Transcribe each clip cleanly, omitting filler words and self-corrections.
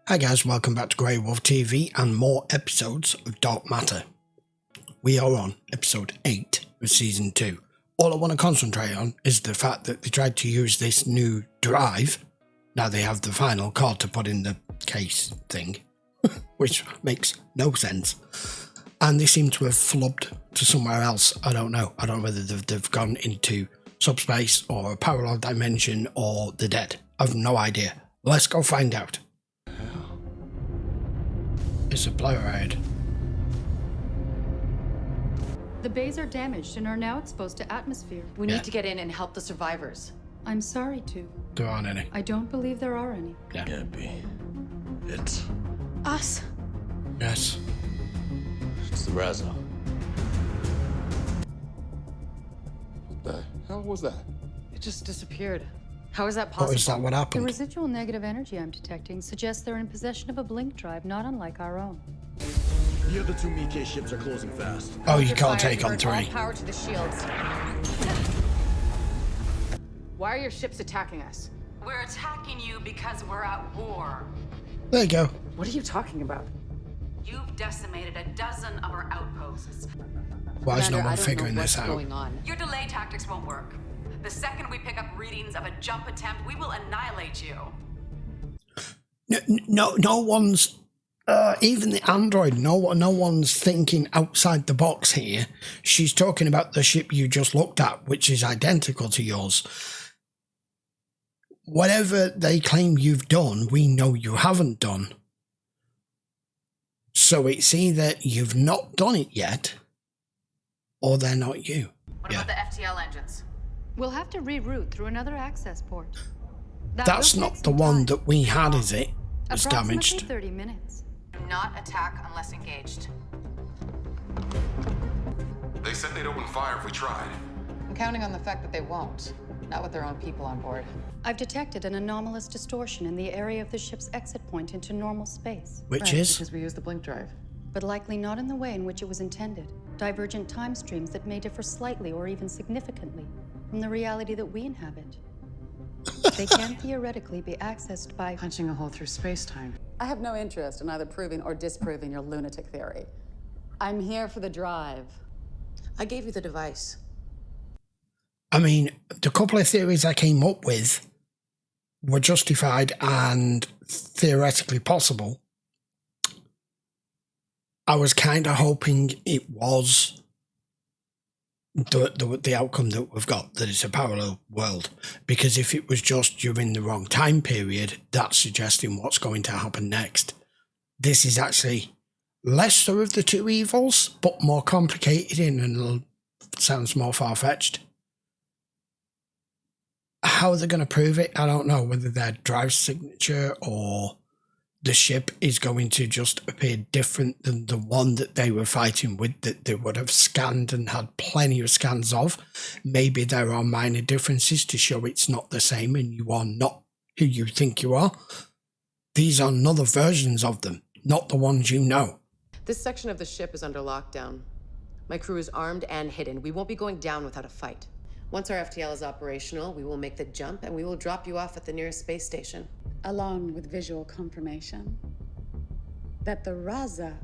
Hi guys, welcome back to GreyWolf TV and more episodes of Dark Matter. We are on episode 8 of season 2. All I want to concentrate on is the fact that they tried to use this new drive. Now they have the final card to put in the case thing, which makes no sense. And they seem to have flubbed to somewhere else. I don't know. I don't know whether they've gone into subspace or a parallel dimension or the dead. I've no idea. Let's go find out. It's a player ahead. The bays are damaged and are now exposed to atmosphere. We need to get in and help the survivors. I'm sorry to. There aren't any. I don't believe there are any. Yeah. Can't be. It's Us? Yes. the Razo. What the hell was that? It just disappeared. How is that What possible? is that? What The happened? residual negative energy I'm detecting suggests they're in possession of a blink drive not unlike our own. The other two Mikkei ships are closing fast. Oh, you Under can't fire, take on divert all 3. power to the shields. Why are your ships attacking us? We're attacking you because we're at war. There you go. What are you talking about? You've decimated a dozen of our outposts. Why is no Commander, I one don't figuring know this what's out? going on. Your delay tactics won't work. The second we pick up readings of a jump attempt, we will annihilate you. No one's, even the android, no one's thinking outside the box here. She's talking about the ship you just looked at, which is identical to yours. Whatever they claim you've done, we know you haven't done. So it's either you've not done it yet, or they're not you. What about the FTL engines? We'll have to reroute through another access port. That That's will not take the some one time. that we had, is it? It's Approximately damaged. 30 minutes. Do not attack unless engaged. They said they'd open fire if we tried. I'm counting on the fact that they won't. Not with their own people on board. I've detected an anomalous distortion in the area of the ship's exit point into normal space, Which is? Because we use the blink drive. but likely not in the way in which it was intended. Divergent time streams that may differ slightly or even significantly from the reality that we inhabit. They can theoretically be accessed by... Punching a hole through space-time. I have no interest in either proving or disproving your lunatic theory. I'm here for the drive. I gave you the device. I mean, the couple of theories I came up with were justified and theoretically possible. I was kind of hoping it was the outcome that we've got, that it's a parallel world. Because if it was just you're in the wrong time period, that's suggesting what's going to happen next. This is actually lesser of the two evils, but more complicated and sounds more far-fetched. How they're going to prove it, I don't know. Whether their drive signature or the ship is going to just appear different than the one that they were fighting with, that they would have scanned and had plenty of scans of. Maybe there are minor differences to show it's not the same and you are not who you think you are. These are another versions of them, not the ones you know. This section of the ship is under lockdown. My crew is armed and hidden. We won't be going down without a fight. Once our FTL is operational, we will make the jump and we will drop you off at the nearest space station. Along with visual confirmation that the Raza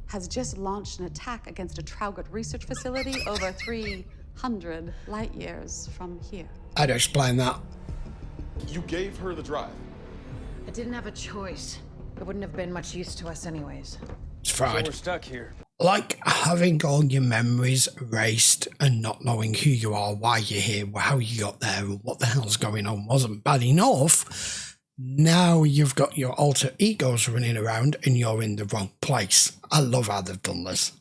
has just launched an attack against a Traugut research facility over 300 light years from here. I'd explain that. You gave her the drive. I didn't have a choice. It wouldn't have been much use to us anyways. It's fried. We're stuck here. Like having all your memories erased and not knowing who you are, why you're here, how you got there, and what the hell's going on wasn't bad enough. Now you've got your alter egos running around and you're in the wrong place. I love how they've done this.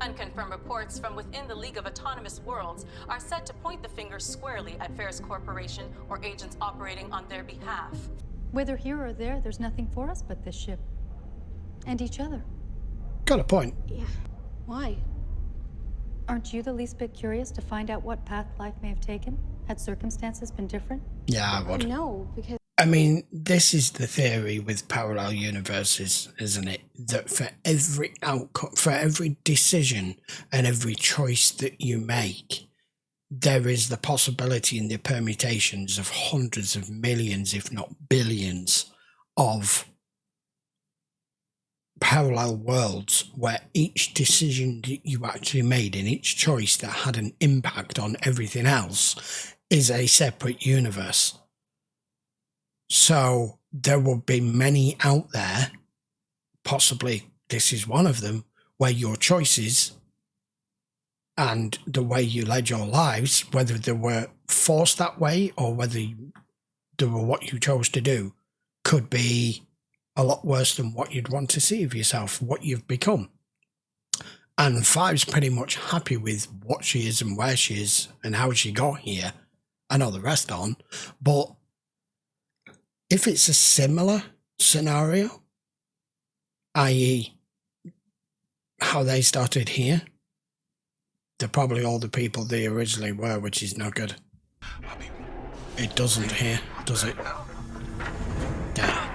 Unconfirmed reports from within the League of Autonomous Worlds are set to point the finger squarely at Ferris Corporation or agents operating on their behalf. Whether here or there, there's nothing for us but this ship. And each other. Got a point. Yeah. Why? Aren't you the least bit curious to find out what path life may have taken, had circumstances been different? Yeah, I would. No, because I mean, this is the theory with parallel universes, isn't it? That for every outcome, for every decision and every choice that you make, there is the possibility in the permutations of hundreds of millions, if not billions, of parallel worlds where each decision that you actually made and each choice that had an impact on everything else is a separate universe. So there will be many out there, possibly this is one of them, where your choices and the way you led your lives, whether they were forced that way or whether they were what you chose to do, could be a lot worse than what you'd want to see of yourself, what you've become. And Five's pretty much happy with what she is and where she is and how she got here and all the rest on. But if it's a similar scenario, i.e. how they started here, they're probably all the people they originally were, which is not good. It doesn't here, does it? Damn.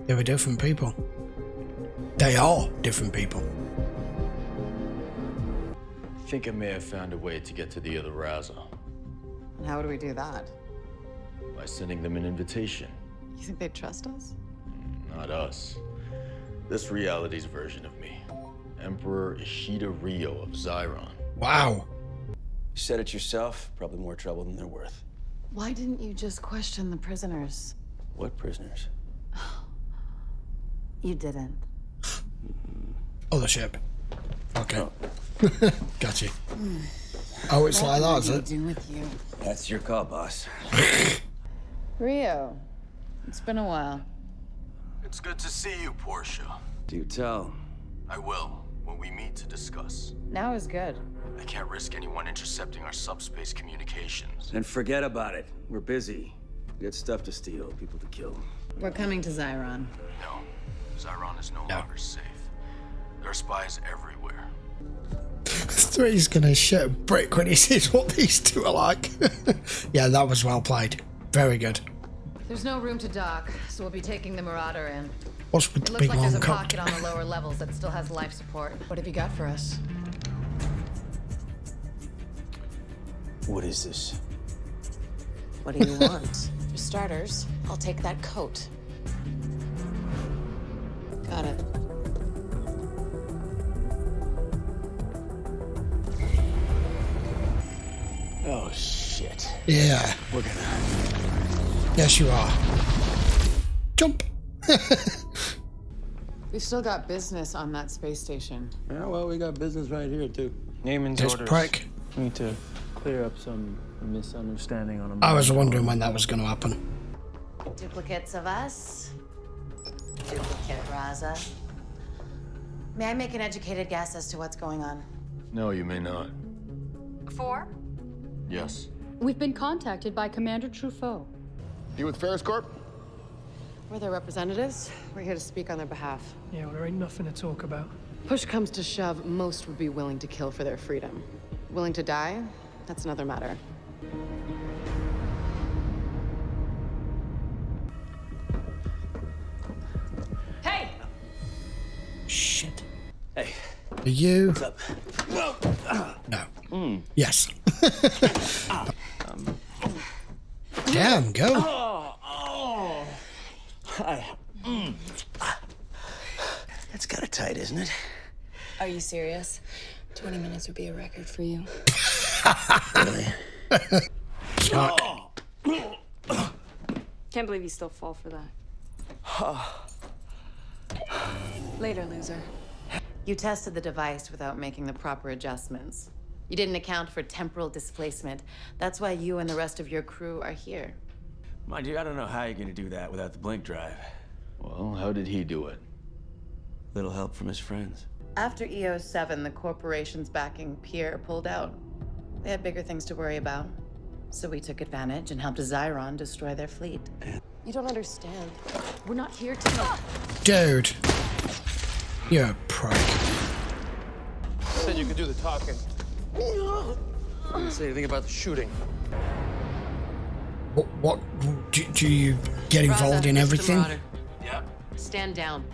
They were different people. They are different people. I think I may have found a way to get to the other Raza. And how would we do that? By sending them an invitation. You think they'd trust us? Not us. This reality's version of me. Emperor Ishida Ryo of Zyron. Wow. You said it yourself. Probably more trouble than they're worth. Why didn't you just question the prisoners? What prisoners? You didn't. Other ship. Okay. Got you. Oh, it's like that, is it? Do with you, That's your call, boss. Rio? It's been a while. It's good to see you, Portia. Do tell. I will, when we meet to discuss. Now is good. I can't risk anyone intercepting our subspace communications. Then forget about it. We're busy. We got stuff to steal, people to kill. We're coming to Zyron. No, Zyron is no longer safe. There are spies everywhere. Three's gonna shit a brick when he sees what these two are like. Yeah, that was well played. Very good. There's no room to dock, so we'll be taking the Marauder in. What's with It the looks big like there's long a coat? pocket on the lower levels that still has life support. What have you got for us? What is this? What do you want? For starters, I'll take that coat. Got it. Oh, shit. Yeah. We're gonna... Yes, you are. Jump. We've still got business on that space station. Yeah, well, we got business right here, too. Naaman's This orders. prick. We need to clear up some misunderstanding on a... I was wondering when that was going to happen. Duplicates of us. Duplicate Raza. May I make an educated guess as to what's going on? No, you may not. 4? Yes. We've been contacted by Commander Truffaut. You with Ferris Corp? We're their representatives. We're here to speak on their behalf. Yeah, well, there ain't nothing to talk about. Push comes to shove, most would be willing to kill for their freedom. Willing to die? That's another matter. Hey! Shit. Hey, Are you? what's up? No. Yes. Damn, go. Hi. That's kind of tight, isn't it? Are you serious? 20 minutes would be a record for you. Really? Smart. Can't believe you still fall for that. Later, loser. You tested the device without making the proper adjustments. You didn't account for temporal displacement. That's why you and the rest of your crew are here. Mind you, I don't know how you're gonna do that without the blink drive. Well, how did he do it? Little help from his friends. After EO7, the corporation's backing Pierre pulled out. They had bigger things to worry about. So we took advantage and helped Zyron destroy their fleet. You don't understand. We're not here to... Dude. You're a prick. Said you could do the talking. Didn't say anything about the shooting. What do you get involved in everything? Yeah. Stand down.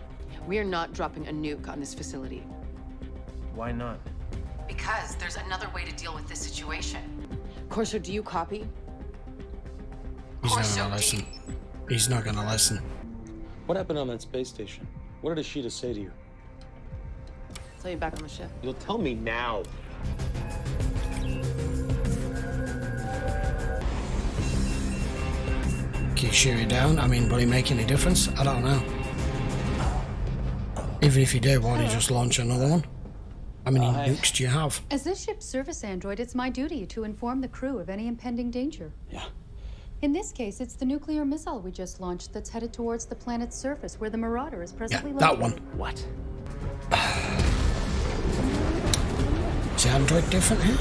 We are not dropping a nuke on this facility. Why not? Because there's another way to deal with this situation. Corso, do you copy? He's not gonna listen. He's not gonna listen. What happened on that space station? What did Ashita say to you? Tell you back on the ship. You'll tell me now. Can you shoot it down? I mean, will he make any difference? I don't know. Even if you did, why don't you just launch another one? How many nukes do you have? As this ship's service android, it's my duty to inform the crew of any impending danger. Yeah. In this case, it's the nuclear missile we just launched that's headed towards the planet's surface, where the Marauder is presently Yeah, that one. What? Is the android different here?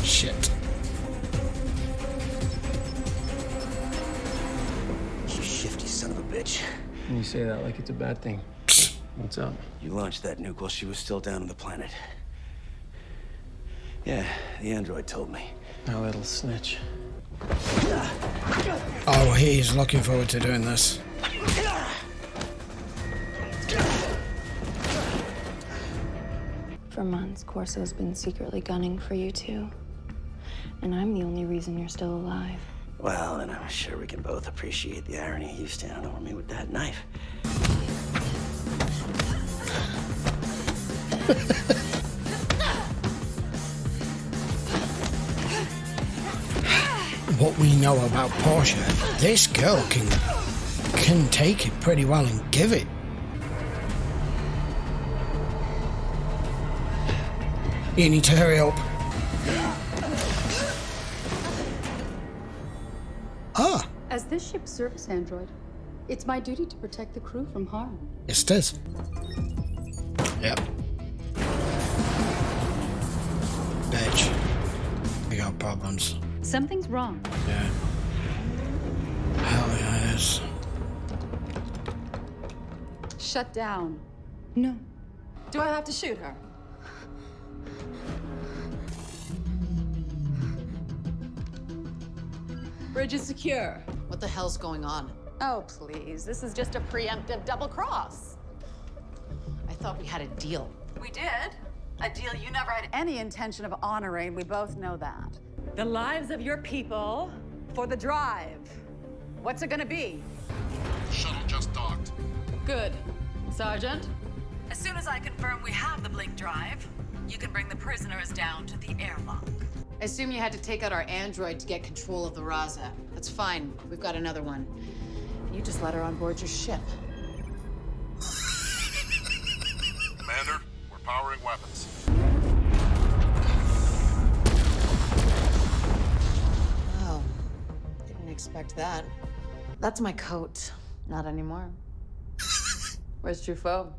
Shit. You shifty son of a bitch. You say that like it's a bad thing. What's up? You launched that nuke while she was still down on the planet. Yeah, the android told me. That little snitch. Oh, he's looking forward to doing this. For months, Corso's been secretly gunning for you two. And I'm the only reason you're still alive. Well, then I'm sure we can both appreciate the irony of you standing over me with that knife. What we know about Portia, this girl can take it pretty well and give it. You need to hurry up. Ah. As this ship's service android, it's my duty to protect the crew from harm. Yes, it is. Yep. Bitch. We got problems. Something's wrong. Yeah. Hell yeah, it is. Shut down. No. Do I have to shoot her? Bridge is secure. What the hell's going on? Oh, please. This is just a preemptive double cross. I thought we had a deal. We did. A deal you never had any intention of honoring. We both know that. The lives of your people for the drive. What's it gonna be? Shuttle just docked. Good. Sergeant? As soon as I confirm we have the blink drive, you can bring the prisoners down to the airlock. I assume you had to take out our android to get control of the Raza. That's fine. We've got another one. You just let her on board your ship. Commander, we're powering weapons. Oh, didn't expect that. That's my coat. Not anymore. Where's Truffaut?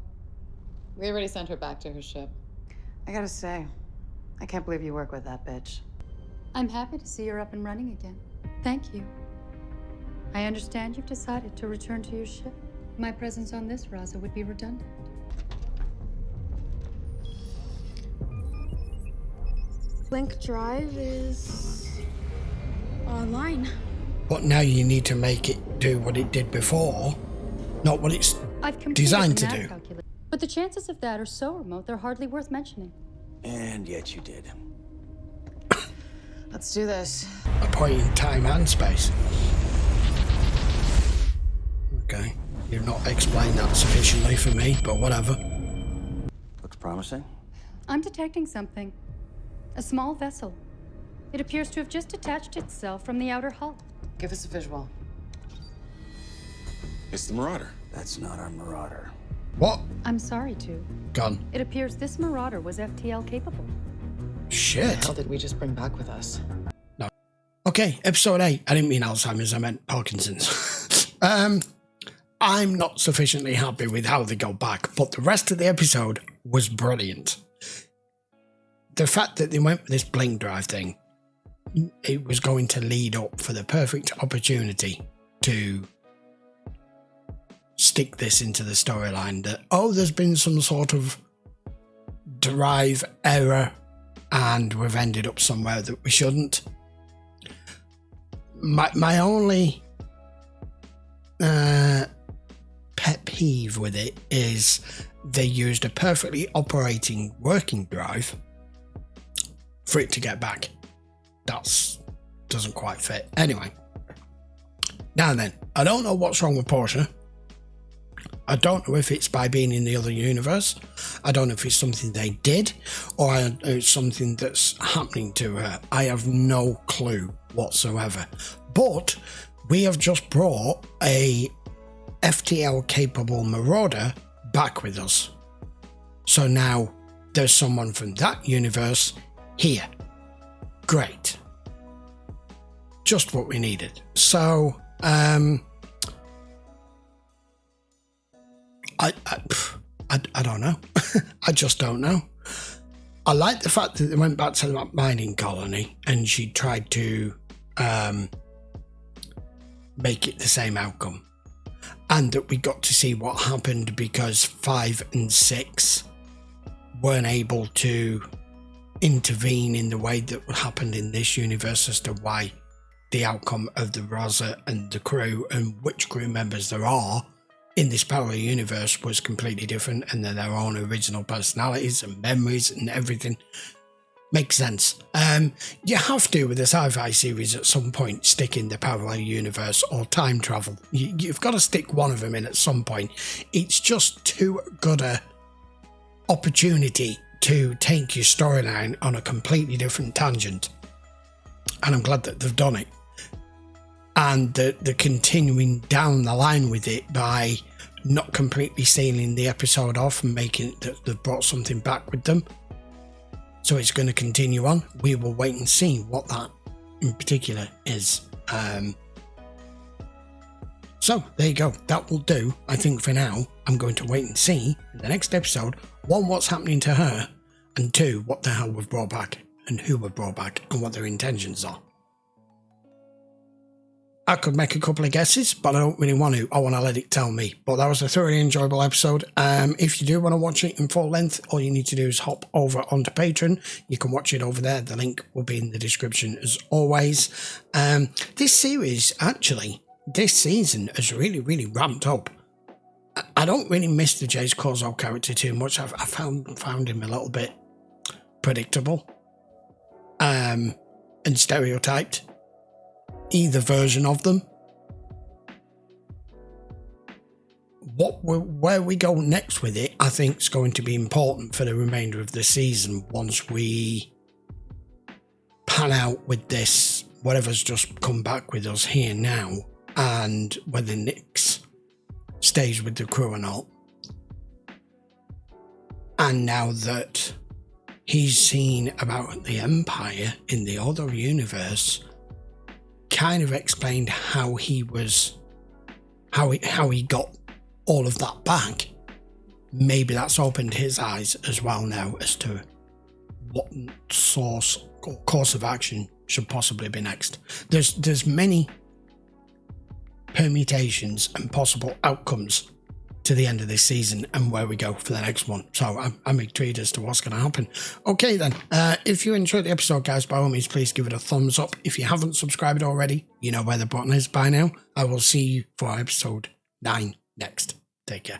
We already sent her back to her ship. I gotta say, I can't believe you work with that bitch. I'm happy to see you're up and running again. Thank you. I understand you've decided to return to your ship. My presence on this Raza would be redundant. Blink drive is online. But now you need to make it do what it did before, not what it's designed to do. But the chances of that are so remote, they're hardly worth mentioning. And yet you did. Let's do this. A point in time and space. Okay. You've not explained that sufficiently for me, but whatever. Looks promising. I'm detecting something. A small vessel. It appears to have just detached itself from the outer hull. Give us a visual. It's the Marauder. That's not our Marauder. What? I'm sorry to. Gone. It appears this Marauder was FTL capable. Shit. What the hell did we just bring back with us? No. Okay, episode 8. I didn't mean Alzheimer's, I meant Parkinson's. I'm not sufficiently happy with how they go back, but the rest of the episode was brilliant. The fact that they went with this blink drive thing, it was going to lead up for the perfect opportunity to stick this into the storyline that, oh, there's been some sort of drive error and we've ended up somewhere that we shouldn't. My only pet peeve with it is they used a perfectly operating working drive for it to get back. Doesn't quite fit. Anyway, now then, I don't know what's wrong with Portia. I don't know if it's by being in the other universe. I don't know if it's something they did or it's something that's happening to her. I have no clue whatsoever. But we have just brought a FTL capable marauder back with us. So now there's someone from that universe here. Great. Just what we needed. So, I don't know. I just don't know. I like the fact that they went back to that mining colony and she tried to make it the same outcome. And that we got to see what happened because 5 and 6 weren't able to intervene in the way that happened in this universe as to why the outcome of the Raza and the crew and which crew members there are in this parallel universe was completely different, and then their own original personalities and memories and everything. Makes sense. You have to, with a sci-fi series, at some point stick in the parallel universe or time travel. You've got to stick one of them in at some point. It's just too good a opportunity to take your storyline on a completely different tangent. And I'm glad that they've done it. And they're continuing down the line with it by not completely sealing the episode off and making it that they've brought something back with them. So it's going to continue on. We will wait and see what that in particular is. So there you go. That will do. I think for now, I'm going to wait and see in the next episode, 1, what's happening to her, and 2, what the hell we've brought back and who we've brought back and what their intentions are. I could make a couple of guesses, but I don't really want to. I want to let it tell me. But that was a thoroughly enjoyable episode. If you do want to watch it in full length, all you need to do is hop over onto Patreon. You can watch it over there. The link will be in the description as always. This series, actually, this season has really, really ramped up. I don't really miss the Jace Corzo character too much. I found him a little bit predictable and stereotyped. Either version of them. Where we go next with it, I think, is going to be important for the remainder of the season once we pan out with this, whatever's just come back with us here now, and whether Nyx stays with the crew or not. And now that he's seen about the Empire in the other universe, kind of explained how he got all of that back. Maybe that's opened his eyes as well now as to what source or course of action should possibly be next. There's many permutations and possible outcomes to the end of this season and where we go for the next one. So I'm intrigued as to what's going to happen. Okay then, if you enjoyed the episode, guys, by all means, please give it a thumbs up. If you haven't subscribed already, you know where the button is by now. I will see you for episode 9 next. Take care.